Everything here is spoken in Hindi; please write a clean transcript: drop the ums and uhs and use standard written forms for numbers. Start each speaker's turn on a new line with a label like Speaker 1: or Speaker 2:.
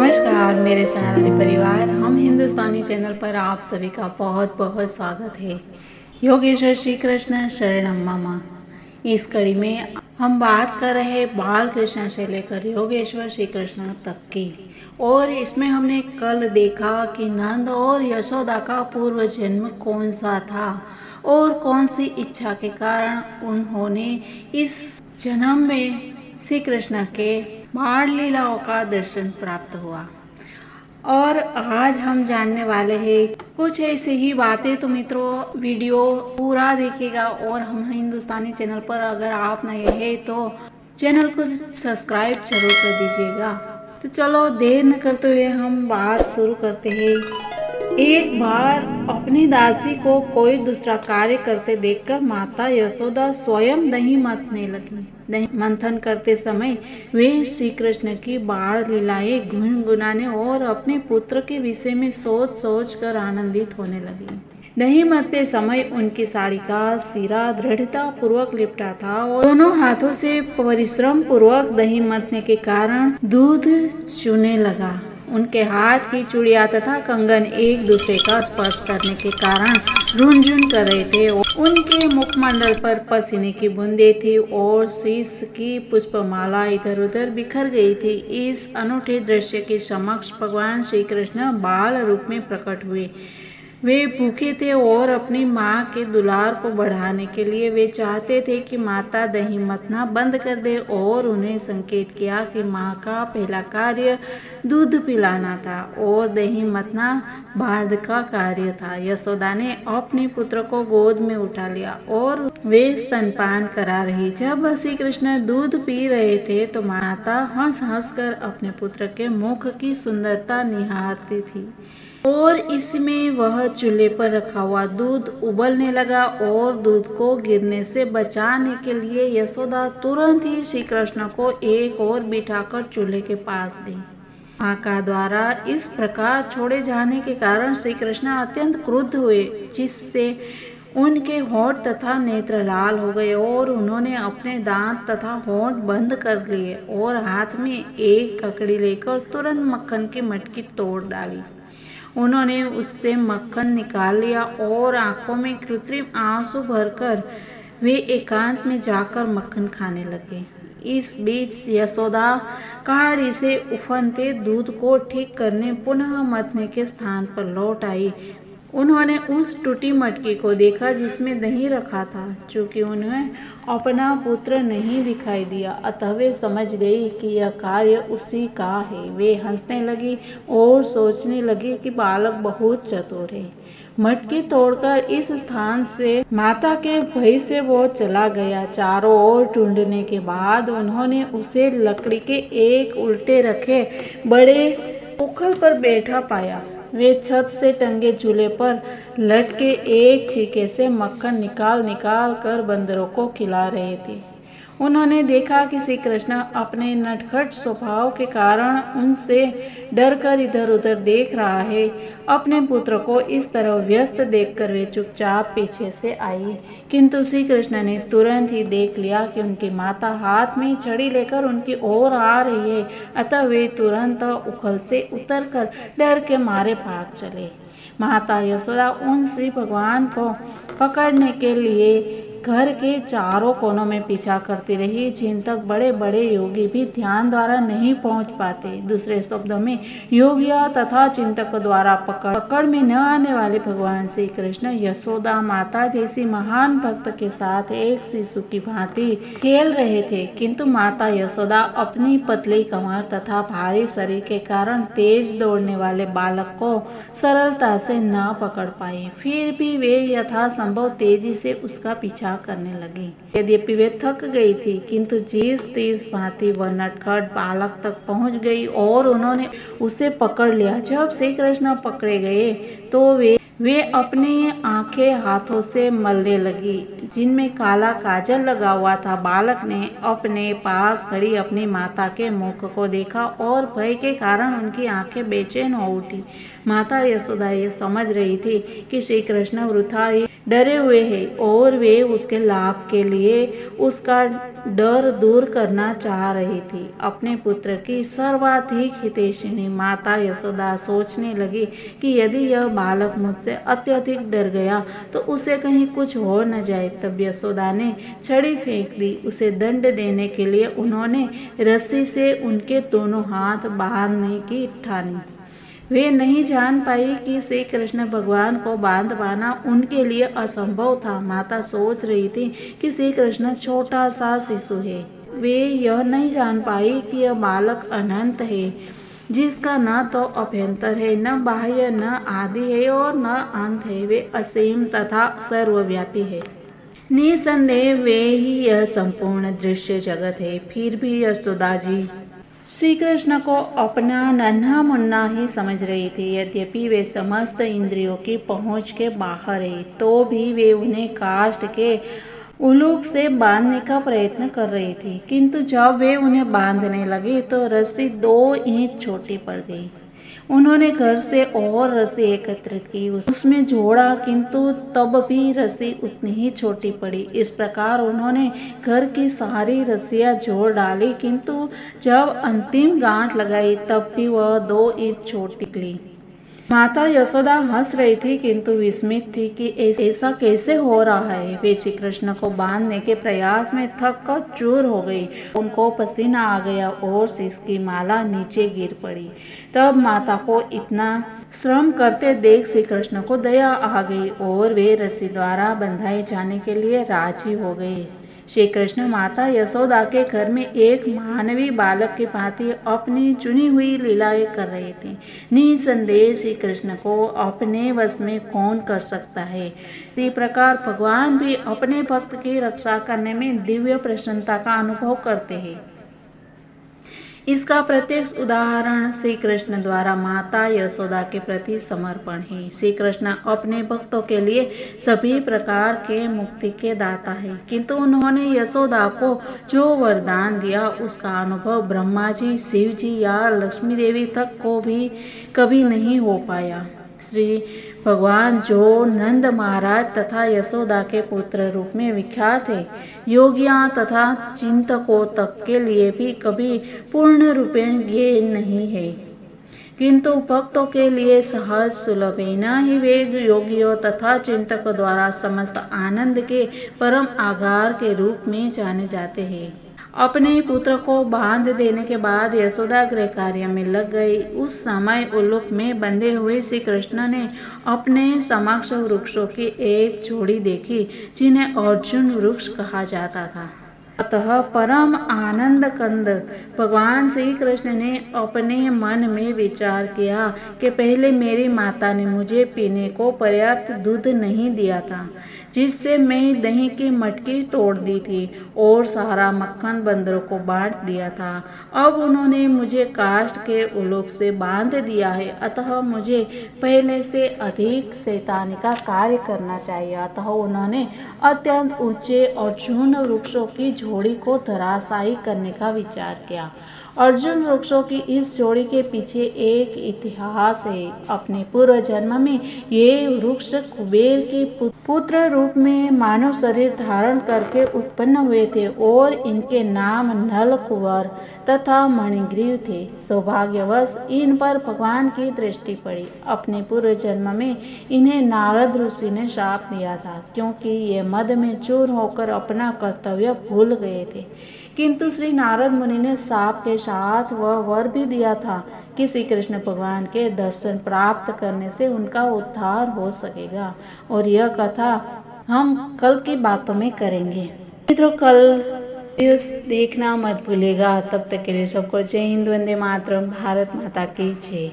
Speaker 1: नमस्कार मेरे सनातनी परिवार, हम हिंदुस्तानी चैनल पर आप सभी का बहुत बहुत स्वागत है। योगेश्वर श्री कृष्ण शरणम मम। इस कड़ी में हम बात कर रहे हैं बाल कृष्ण से लेकर योगेश्वर श्री कृष्ण तक की। और इसमें हमने कल देखा कि नंद और यशोदा का पूर्व जन्म कौन सा था और कौन सी इच्छा के कारण उन्होंने इस जन्म में श्री कृष्ण के बाल लीलाओं का दर्शन प्राप्त हुआ। और आज हम जानने वाले हैं कुछ ऐसी ही बातें। तो मित्रों, वीडियो पूरा देखिएगा। और हम हिंदुस्तानी चैनल पर अगर आप नए हैं तो चैनल को सब्सक्राइब जरूर कर दीजिएगा। तो चलो देर न करते हुए हम बात शुरू करते हैं। एक बार अपनी दासी को कोई दूसरा कार्य करते देखकर माता यशोदा स्वयं दही मथने लगी। दही मंथन करते समय वे श्री कृष्ण की बाल लीलाएं गुनगुनाने और अपने पुत्र के विषय में सोच सोच कर आनंदित होने लगी। दही मथते समय उनकी साड़ी का सिरा दृढ़ता पूर्वक लिपटा था और दोनों हाथों से परिश्रम पूर्वक दही मथने के कारण दूध चूने लगा। उनके हाथ की चूड़ियां तथा कंगन एक दूसरे का स्पर्श करने के कारण रुनझुन कर रहे थे। उनके मुखमंडल पर पसीने की बूंदें थी और शीश की पुष्पमाला इधर उधर बिखर गई थी। इस अनूठे दृश्य के समक्ष भगवान श्री कृष्ण बाल रूप में प्रकट हुए। वे भूखे थे और अपनी माँ के दुलार को बढ़ाने के लिए वे चाहते थे कि माता दही मथना बंद कर दे और उन्हें संकेत किया कि माँ का पहला कार्य दूध पिलाना था और दही मथना बाद का कार्य था। यशोदा ने अपने पुत्र को गोद में उठा लिया और वे स्तनपान करा रही। जब श्री कृष्ण दूध पी रहे थे तो माता हंस हंस कर अपने पुत्र के मुख की सुंदरता निहारती थी और इसमें वह चूल्हे पर रखा हुआ दूध उबलने लगा। और दूध को गिरने से बचाने के लिए यशोदा तुरंत ही श्री कृष्ण को एक और बिठाकर चूल्हे के पास दी। माँ का द्वारा इस प्रकार छोड़े जाने के कारण श्री कृष्ण अत्यंत क्रुद्ध हुए, जिससे उनके होंठ तथा नेत्र लाल हो गए और उन्होंने अपने दांत तथा होंठ बंद कर लिए और हाथ में एक ककड़ी लेकर तुरंत मक्खन की मटकी तोड़ डाली। उन्होंने उससे मक्खन निकाल लिया और आंखों में कृत्रिम आंसू भरकर वे एकांत में जाकर मक्खन खाने लगे। इस बीच यशोदा कहाड़ी से उफनते दूध को ठीक करने पुनः मथने के स्थान पर लौट आई। उन्होंने उस टूटी मटकी को देखा जिसमें दही रखा था। चूंकि उन्हें अपना पुत्र नहीं दिखाई दिया, अतः वे समझ गई कि यह कार्य उसी का है। वे हंसने लगी और सोचने लगी कि बालक बहुत चतुर है। मटकी तोड़कर इस स्थान से माता के भय से वो चला गया। चारों ओर ढूंढने के बाद उन्होंने उसे लकड़ी के एक उल्टे रखे बड़े उखल पर बैठा पाया। वे छत से टंगे चूल्हे पर लटके एक छीके से मक्खन निकाल निकाल कर बंदरों को खिला रहे थे। उन्होंने देखा कि श्री कृष्ण अपने नटखट स्वभाव के कारण उनसे डरकर इधर उधर देख रहा है। अपने पुत्र को इस तरह व्यस्त देखकर वे चुपचाप पीछे से आई, किंतु श्री कृष्ण ने तुरंत ही देख लिया कि उनकी माता हाथ में छड़ी लेकर उनकी ओर आ रही है। अतः वे तुरंत उखल से उतरकर डर के मारे भाग चले। माता यशोदा उन श्री भगवान को पकड़ने के लिए घर के चारों कोनों में पीछा करती रही, जिन तक बड़े बड़े योगी भी ध्यान द्वारा नहीं पहुंच पाते। दूसरे शब्दों में योगिया तथा चिंतक द्वारा पकड़ में न आने वाले भगवान श्री कृष्ण यशोदा माता जैसी महान भक्त के साथ एक शिशु की भांति खेल रहे थे। किंतु माता यशोदा अपनी पतली कमर तथा भारी शरीर के कारण तेज दौड़ने वाले बालक को सरलता से न पकड़ पाई। फिर भी वे यथासंभव तेजी से उसका पीछा करने लगी। यद्यपि वे थक गई थी, किंतु जिस तेज भांति वह नटखट बालक तक पहुंच गई और उन्होंने उसे पकड़ लिया। जब श्री कृष्ण पकड़े गए तो वे अपनी आंखें हाथों से मलने लगी, जिनमें काला काजल लगा हुआ था। बालक ने अपने पास खड़ी अपनी माता के मुख को देखा और भय के कारण उनकी आंखें बेचैन हो उठी। माता यशोदा ये समझ रही थी कि श्री कृष्ण वृथा ही डरे हुए हैं और वे उसके लाभ के लिए उसका डर दूर करना चाह रही थी। अपने पुत्र की सर्वाधिक हितैषिणी माता यशोदा सोचने लगी कि यदि यह बालक मुझसे अत्यधिक डर गया तो उसे कहीं कुछ हो न जाए। तब यशोदा ने छड़ी फेंक दी। उसे दंड देने के लिए उन्होंने रस्सी से उनके दोनों हाथ बांधने की ठानी। वे नहीं जान पाई कि श्री कृष्ण भगवान को बांध पाना उनके लिए असंभव था। माता सोच रही थी कि श्री कृष्ण छोटा सा शिशु है। वे यह नहीं जान पाई कि यह बालक अनंत है, जिसका न तो अभ्यंतर है, न बाह्य, न आदि है और न अंत है। वे असीम तथा सर्वव्यापी है। निसंदेह वे ही यह संपूर्ण दृश्य जगत है। फिर भी यशोदा जी श्री कृष्ण को अपना नन्हा मुन्ना ही समझ रही थी। यद्यपि वे समस्त इंद्रियों की पहुंच के बाहर है, तो भी वे उन्हें काष्ठ के उलूक से बांधने का प्रयत्न कर रही थी। किंतु जब वे उन्हें बांधने लगी तो रस्सी 2 इंच छोटी पड़ गई। उन्होंने घर से और रस्सी एकत्रित की, उसमें जोड़ा, किंतु तब भी रस्सी उतनी ही छोटी पड़ी। इस प्रकार उन्होंने घर की सारी रस्सियां जोड़ डाली, किंतु जब अंतिम गांठ लगाई तब भी वह 2 इंच छोटी निकली। माता यशोदा हंस रही थी, किंतु विस्मित थी कि ऐसा कैसे हो रहा है। वे श्री कृष्ण को बांधने के प्रयास में थक कर चूर हो गई। उनको पसीना आ गया और शीश की माला नीचे गिर पड़ी। तब माता को इतना श्रम करते देख श्री कृष्ण को दया आ गई और वे रस्सी द्वारा बंधाए जाने के लिए राजी हो गए। श्री कृष्ण माता यशोदा के घर में एक मानवी बालक की भांति अपनी चुनी हुई लीलाएं कर रहे थे। निसंदेह श्री कृष्ण को अपने वश में कौन कर सकता है। इसी प्रकार भगवान भी अपने भक्त की रक्षा करने में दिव्य प्रसन्नता का अनुभव करते हैं। इसका प्रत्यक्ष उदाहरण श्री कृष्ण द्वारा माता यशोदा के प्रति समर्पण है। श्री कृष्ण अपने भक्तों के लिए सभी प्रकार के मुक्ति के दाता है, किंतु उन्होंने यशोदा को जो वरदान दिया उसका अनुभव ब्रह्मा जी, शिव जी या लक्ष्मी देवी तक को भी कभी नहीं हो पाया। श्री भगवान जो नंद महाराज तथा यशोदा के पुत्र रूप में विख्यात है, योगियों तथा चिंतकों तक के लिए भी कभी पूर्ण रूपेण ज्ञेय नहीं है, किंतु भक्तों के लिए सहज सुलभ है। न ही वे योगियों तथा चिंतकों द्वारा समस्त आनंद के परम आधार के रूप में जाने जाते हैं। अपने पुत्र को बांध देने के बाद यशोदा गृह कार्य में लग गई। उस समय उल्लूक में बंधे हुए श्री कृष्ण ने अपने समक्ष वृक्षों की एक जोड़ी देखी, जिन्हें अर्जुन वृक्ष कहा जाता था। अतः परम आनंद कंद भगवान श्री कृष्ण ने अपने मन में विचार किया कि पहले मेरी माता ने मुझे पीने को पर्याप्त दूध नहीं दिया था, जिससे मैं दही की मटकी तोड़ दी थी और सारा मक्खन बंदरों को बांट दिया था। अब उन्होंने मुझे काष्ठ के उलूक से बांध दिया है, अतः मुझे पहले से अधिक शैतानी का कार्य करना चाहिए। अतः उन्होंने अत्यंत ऊंचे अर्जुन वृक्षों की जोड़ी को धराशायी करने का विचार किया। अर्जुन वृक्षों की इस जोड़ी के पीछे एक इतिहास है। अपने पूर्व जन्म में ये वृक्ष कुबेर के पुत्र रूप में मानव शरीर धारण करके उत्पन्न हुए थे और इनके नाम नल, कुंवर तथा मणिग्रीव थे। सौभाग्यवश इन पर भगवान की दृष्टि पड़ी। अपने पूर्व जन्म में इन्हें नारद ऋषि ने श्राप दिया था, क्योंकि ये मद में चूर होकर अपना कर्तव्य भूल गए थे। किंतु श्री नारद मुनि ने शाप के साथ वह वर भी दिया था कि श्री कृष्ण भगवान के दर्शन प्राप्त करने से उनका उद्धार हो सकेगा। और यह कथा हम कल की बातों में करेंगे। मित्रों, कल देखना मत भूलिएगा। तब तक के लिए सबको जय हिंद, वंदे मातरम, भारत माता की जय।